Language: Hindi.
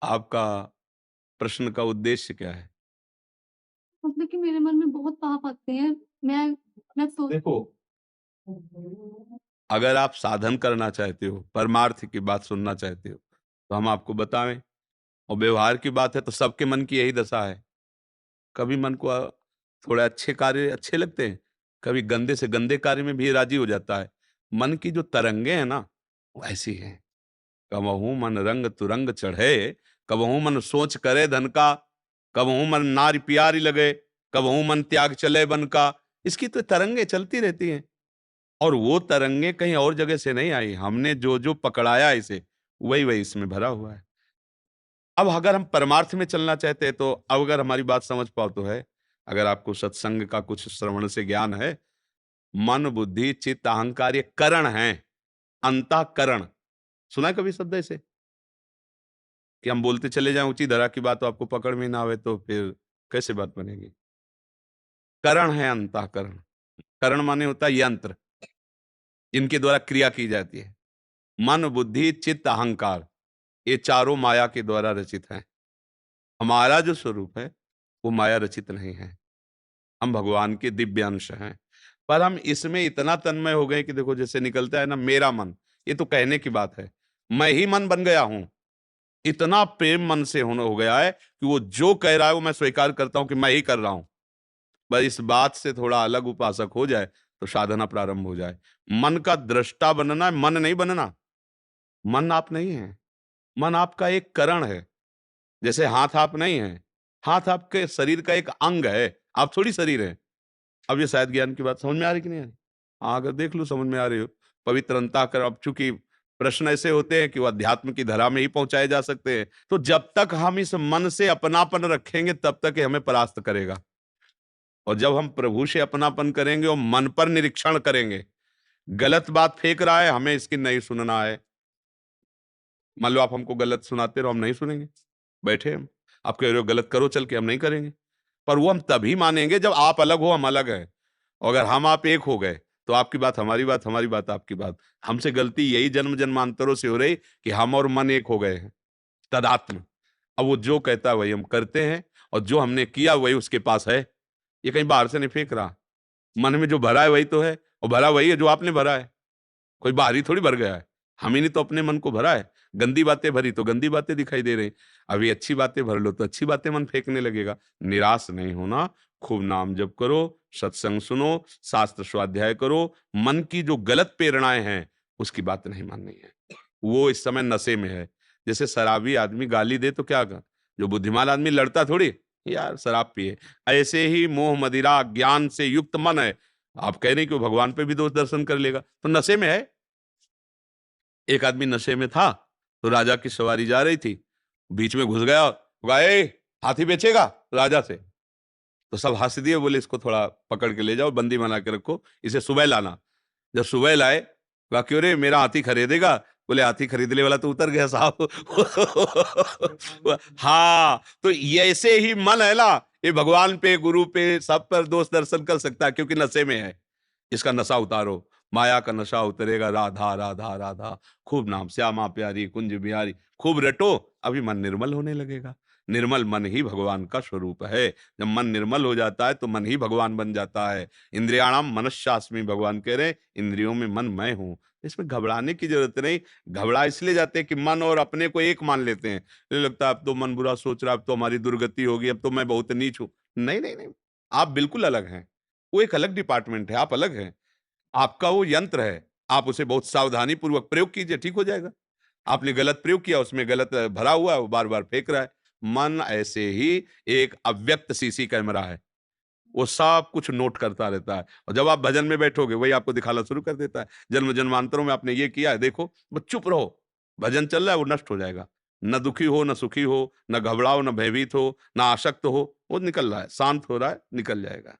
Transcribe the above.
आपका प्रश्न का उद्देश्य क्या है? मतलब कि मेरे मन में बहुत पाप आते हैं। मैं मैं सोच देखो, अगर आप साधन करना चाहते हो, परमार्थ की बात सुनना चाहते हो, तो हम आपको बतावें। और व्यवहार की बात है तो सबके मन की यही दशा है। कभी मन को थोड़े अच्छे कार्य अच्छे लगते हैं, कभी गंदे से गंदे कार्य में भी राजी हो जाता है। मन की जो तरंगे हैं ना, वो ऐसी हैं। कबहू मन रंग तुरंग चढ़े, कबहू मन सोच करे धन का, कबहू मन नारी प्यारी लगे, कबहू मन त्याग चले बन का। इसकी तो तरंगे चलती रहती हैं। और वो तरंगे कहीं और जगह से नहीं आई, हमने जो जो पकड़ाया इसे, वही वही इसमें भरा हुआ है। अब अगर हम परमार्थ में चलना चाहते हैं तो अब अगर हमारी बात समझ पाओ तो है, अगर आपको सत्संग का कुछ श्रवण से ज्ञान है, मन बुद्धि चित्त अहंकार ये करण हैं। अंतःकरण सुना है कभी शब्द ऐसे कि हम बोलते चले जाएं ऊंची धरा की बात, तो आपको पकड़ में ना आवे तो फिर कैसे बात बनेगी? करण है अंतःकरण। करण माने होता है यंत्र, जिनके द्वारा क्रिया की जाती है। मन बुद्धि चित्त अहंकार, ये चारों माया के द्वारा रचित हैं। हमारा जो स्वरूप है वो माया रचित नहीं है। हम भगवान के दिव्य अंश हैं। पर हम इसमें इतना तन्मय हो गए कि देखो जैसे निकलता है ना मेरा मन, ये तो कहने की बात है। मैं ही मन बन गया हूं। इतना प्रेम मन से होने हो गया है कि वो जो कह रहा है वो मैं स्वीकार करता हूं कि मैं ही कर रहा हूं। बस इस बात से थोड़ा अलग उपासक हो जाए तो साधना प्रारंभ हो जाए। मन का दृष्टा बनना है, मन नहीं बनना। मन आप नहीं है। मन आपका एक करण है। जैसे हाथ आप नहीं है, हाथ आपके शरीर का एक अंग है, आप थोड़ी शरीर है। अब ये शायद ज्ञान की बात समझ में आ रही कि नहीं आ रही? हाँ, अगर देख लो समझ में आ रही हो। पवित्र अंतःकरण, अब चूंकि प्रश्न ऐसे होते हैं कि वो अध्यात्म की धरा में ही पहुंचाए जा सकते हैं, तो जब तक हम इस मन से अपनापन रखेंगे तब तक ये हमें परास्त करेगा। और जब हम प्रभु से अपनापन करेंगे और मन पर निरीक्षण करेंगे, गलत बात फेंक रहा है, हमें इसकी नहीं सुनना है। मान लो आप हमको गलत सुनाते रहो, हम नहीं सुनेंगे। बैठे हम, आप कह रहे हो गलत करो चल के, हम नहीं करेंगे। पर वो हम तभी मानेंगे जब आप अलग हो, हम अलग हैं। और अगर हम आप एक हो गए, तो आपकी बात हमारी बात, हमारी बात आपकी बात। हमसे गलती यही जन्म जन्मांतरों से हो रही कि हम और मन एक हो गए हैं, तदात्म। अब वो जो कहता है वही हम करते हैं, और जो हमने किया वही उसके पास है। ये कहीं बाहर से नहीं फेंक रहा। मन में जो भरा है वही तो है, और भरा वही है जो आपने भरा है। कोई बाहरी थोड़ी भर गया है। हम ही ने तो अपने मन को भरा है। गंदी बातें भरी तो गंदी बातें दिखाई दे रही। अभी अच्छी बातें भर लो तो अच्छी बातें मन फेंकने लगेगा। निराश नहीं होना, खूब नाम जप करो, सत्संग सुनो, शास्त्र स्वाध्याय करो। मन की जो गलत प्रेरणाएं हैं उसकी बात नहीं माननी है। वो इस समय नशे में है। जैसे शराबी आदमी गाली दे तो क्या कर, जो बुद्धिमान आदमी लड़ता थोड़ी यार शराब पिए। ऐसे ही मोह मदिरा ज्ञान से युक्त मन है, आप कह रहे हैं कि वो भगवान पे भी दोष दर्शन कर लेगा, तो नशे में है। एक आदमी नशे में था, तो राजा की सवारी जा रही थी, बीच में घुस गया, कहा, "ए, हाथी बेचेगा?" राजा से। तो सब हंस दिए, बोले इसको थोड़ा पकड़ के ले जाओ, बंदी बना के रखो, इसे सुबह लाना। जब सुबह लाए, कहा, "क्यों रे, मेरा हाथी खरीदेगा?" बोले, "हाथी खरीदने वाला तो उतर गया साहब।" हाँ, तो ये ऐसे ही मन है ना, ये भगवान पे गुरु पे सब पर दोष दर्शन कर सकता है, क्योंकि नशे में है। इसका नशा उतारो, माया का नशा उतरेगा। राधा राधा राधा, खूब नाम, श्यामा प्यारी कुंज बिहारी, खूब रटो, अभी मन निर्मल होने लगेगा। निर्मल मन ही भगवान का स्वरूप है। जब मन निर्मल हो जाता है तो मन ही भगवान बन जाता है। इंद्रियाणाम मनश्चास्मि, भगवान कह रहे हैं इंद्रियों में मन मैं हूं। इसमें घबराने की जरूरत नहीं। घबरा इसलिए जाते हैं कि मन और अपने को एक मान लेते हैं। ये लगता है अब तो मन बुरा सोच रहा है, अब तो हमारी दुर्गति होगी, अब तो मैं बहुत नीच हूं। नहीं नहीं नहीं, आप बिल्कुल अलग हैं। वो एक अलग डिपार्टमेंट है, आप अलग हैं। आपका वो यंत्र है, आप उसे बहुत सावधानी पूर्वक प्रयोग कीजिए, ठीक हो जाएगा। आपने गलत प्रयोग किया, उसमें गलत भरा हुआ है, वो बार-बार फेंक रहा है। मन ऐसे ही एक अव्यक्त सीसी कैमरा है, वो सब कुछ नोट करता रहता है, और जब आप भजन में बैठोगे, वही आपको दिखाना शुरू कर देता है। जन्म-जन्मांतरों में आपने ये किया है, देखो, बस चुप रहो, भजन चल रहा है, वो नष्ट हो जाएगा। न दुखी हो, न सुखी हो, न घबराओ, न भयभीत हो, न आसक्त हो, वो निकल रहा है, शांत हो रहा है, निकल जाएगा।